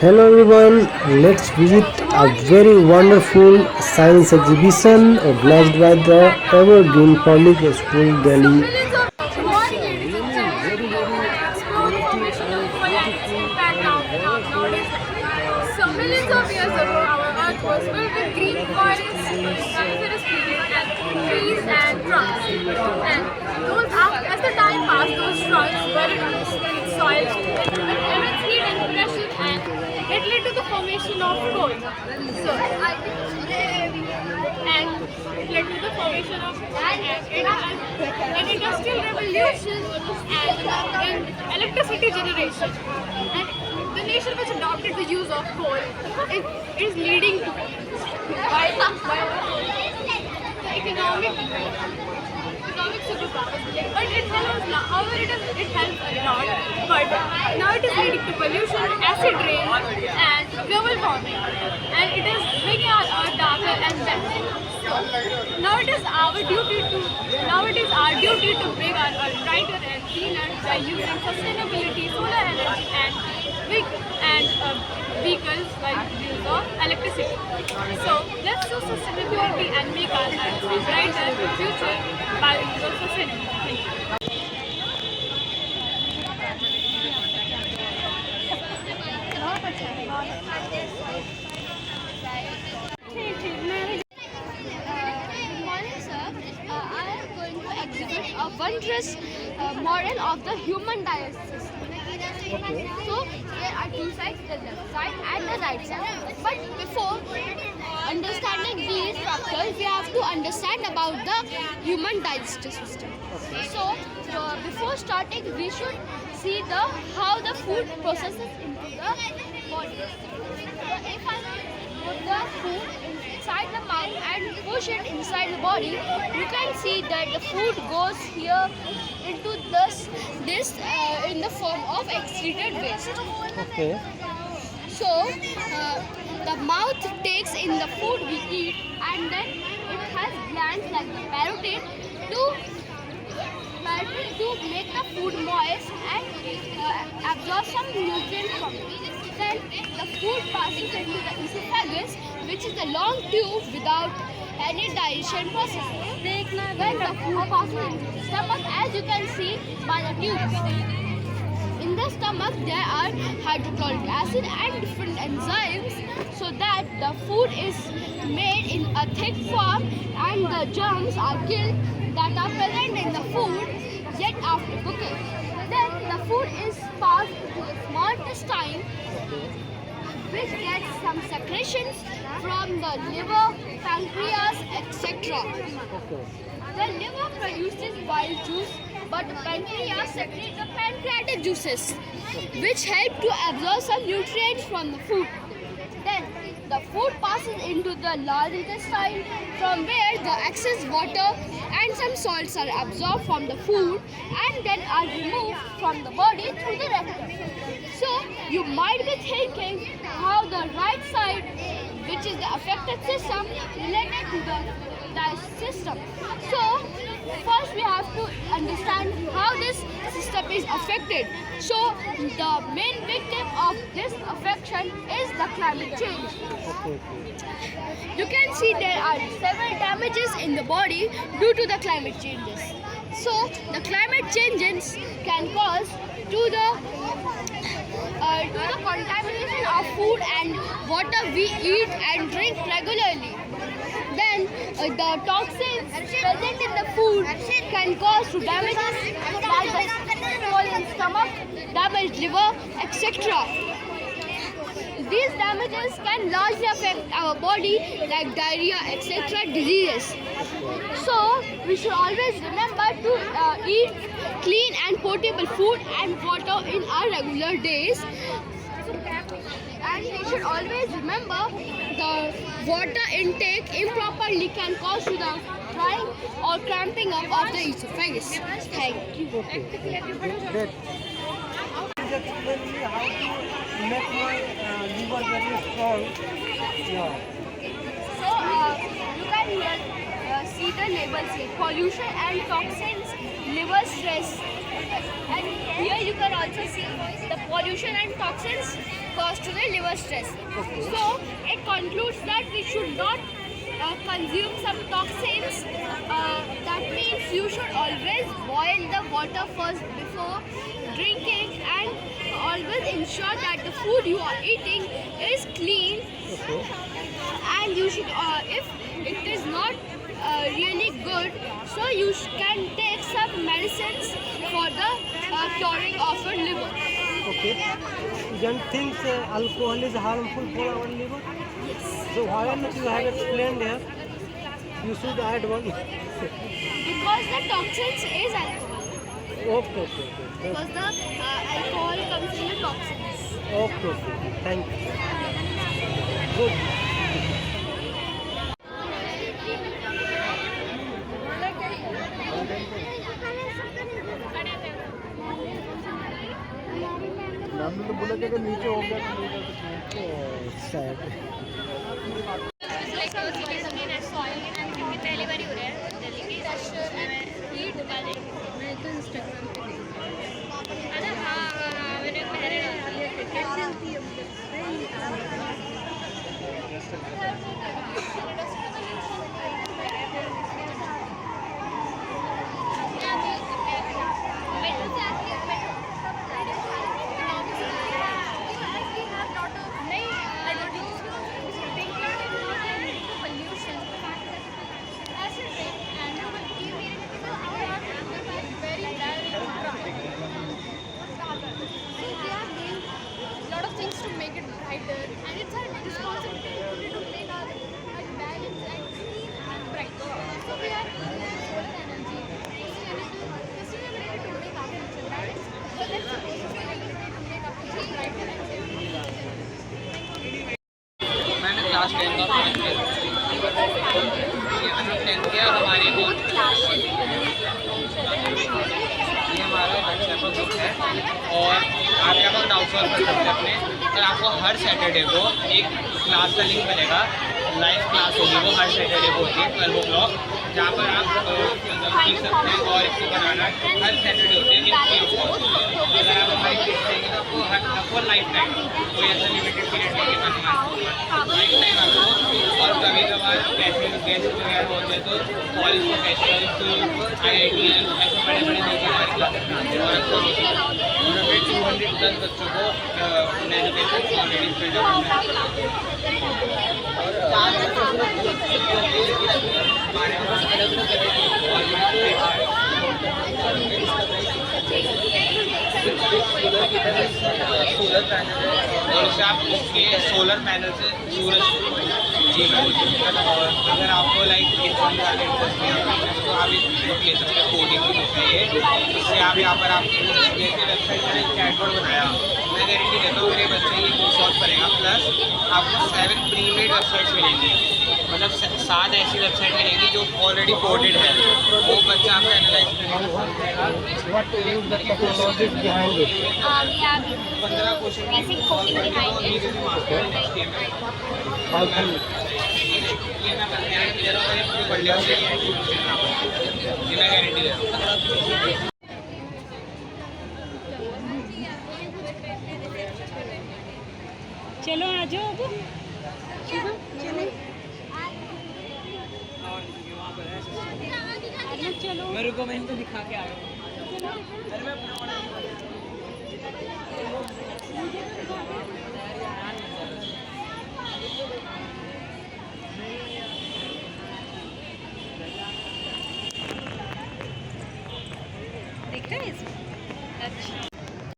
Hello everyone, let's visit a very wonderful science exhibition organized by the Evergreen Public School Delhi. Good morning, ladies and gentlemen. We will explore the formation of volcanoes' impact on nowadays life. So, millions of years ago, our Earth was filled with green forests, coniferous period, and trees and trunks. And as the time passed, those trunks buried in soil, immense heat and pressure, and it led to the formation of coal. So, and it led to the formation of an industrial revolution and in electricity generation. And the nation which adopted the use of coal is leading to economic superpowers. But it helps now. However, it helps a lot. But now it is leading to pollution, acid rain, and global warming. And it is making our earth darker and wetter. So now it is our duty to make our earth brighter and cleaner by using sustainability, solar energy, and vehicles by use of electricity. So let's do sustainability and make our earth brighter future by use of sustainability. Good morning, sir. I am going to exhibit a wondrous model of the human digestive system. So there are two sides, the left side and the right side. But before understanding these structures, we have to understand about the human digestive system. So before starting, we should see the how the food processes into the body. So if I put the food inside the mouth and push it inside the body, you can see that the food goes here into this in the form of excreted waste. Okay. So the mouth takes in the food we eat, and then it has glands like the parotid to make the food moist and absorb some nutrients from it. Then the food passes into the esophagus, which is a long tube without any digestion process. When the food passes into the stomach, as you can see by the tubes. In the stomach, there are hydrochloric acid and different enzymes so that the food is made in a thick form and the germs are killed that are present in the food yet after cooking. Then the food is passed to the small intestine, which gets some secretions from the liver, pancreas, etc. The liver produces bile juice, but the pancreas secretes the pancreatic juices, which help to absorb some nutrients from the food. Then the food passes into the large intestine, from where the excess water and some salts are absorbed from the food and then are removed from the body through the rectum. So you might be thinking how the right side, which is the affected system, related to the digestive system. So first we have to understand how this system is affected. So the main victim of this affection is the climate change. You can see there are several damages in the body due to the climate changes. So the climate changes can cause to the contamination of food and water we eat and drink regularly. Then the toxins present in the food can cause to damages like the swollen stomach, damaged liver, etc. These damages can largely affect our body like diarrhea, etc. diseases. So we should always remember to eat clean and potable food and water in our regular days. And we should always remember the water intake improperly can cause to the drying or cramping up of the esophagus. Thank you. Great. Just explain me how to make my liver very strong. Yeah. So you can see the labels here: pollution and toxins, liver stress. And here you can also see the pollution and toxins cause to considered liver stress. So it concludes that we should not consume some toxins. That means you should always boil the water first before drinking, and always ensure that the food you are eating is clean. Okay. And you should, if it is not really good, so you can take some medicines for the curing of your liver. Okay. Don't think alcohol is harmful for our liver? Yes. So why not you have explained here? You should add one. Because the toxins is alcohol. Okay, okay, okay. Because the alcohol comes in the toxins. Okay, okay. Thank you. Good. हमने तो बोला कि अगर नीचे हो गया तो Sad. क्योंकि पहली बार ही हो रहा है दिल्ली की रश हीट वाले मैं तो इंस्टाग्राम पे है ना। हाँ हाँ हाँ मैंने पहले lot of things to make it brighter, and it's our responsibility to make our balance and clean and bright. So we are using solar energy, sustainability to make our future bright. So let's use sustainability to make our future brighter and safer. मैंने class 10 का पढ़ा है। ये हम 10 के और हमारे को ये हमारा बच्चा का ग्रुप है और आप यहाँ पर डाउट सॉल्व कर सकते हैं अपने। और आपको हर सैटरडे को एक क्लास का लिंक मिलेगा, लाइव क्लास होगी वो हर सैटरडे को होती है 12 o'clock, जहाँ पर आप सीख सकते हैं। और इसको बनाना हर सैटरडे होते हैं अगर आप हमारी सीख देंगे तो आपको लाइफ टाइम कोई ऐसा लिमिटेड पीरियड नहीं है लाइफ टाइम आपको। और कभी कभार गेस्ट वगैरह होते हैं तो कॉलेज प्रोफेशनल IIT ऐसे बड़े बड़े लोग हमारी क्लासेस बनाते हैं। और आपको 200+ बच्चों को education already field solar panel है और उससे आप उसके सोलर पैनल से सूरज जी मैम। और अगर आपको लाइक इंसान का इंटरेस्ट नहीं आता तो आप इस बुक ले सकते हैं, कोडिंग की बुक है ये। इससे आप यहाँ पर आप जैसे वेबसाइट मैंने चैटबॉट बनाया, मैं गारंटी देता हूँ मेरे बच्चे ये कोर्स सॉल्व करेगा। प्लस आपको 7 प्रीमेड वेबसाइट्स मिलेंगी, मतलब 7 ऐसी वेबसाइट मिलेंगी जो ऑलरेडी कोडेड है, वो बच्चा आपका एनालाइज करेगा। What is the technology behind it? 15 question Basic coding behind it. How can ये मैं गारंटी दे रहा हूँ, अगर इसको पढ़ लिया तो ये मैं गारंटी दे रहा हूँ। चलो आ जाओ अब चलो चलो मेरे को मैं इनको दिखा के आ रहा हूँ। दिख रहा है इसमें? अच्छा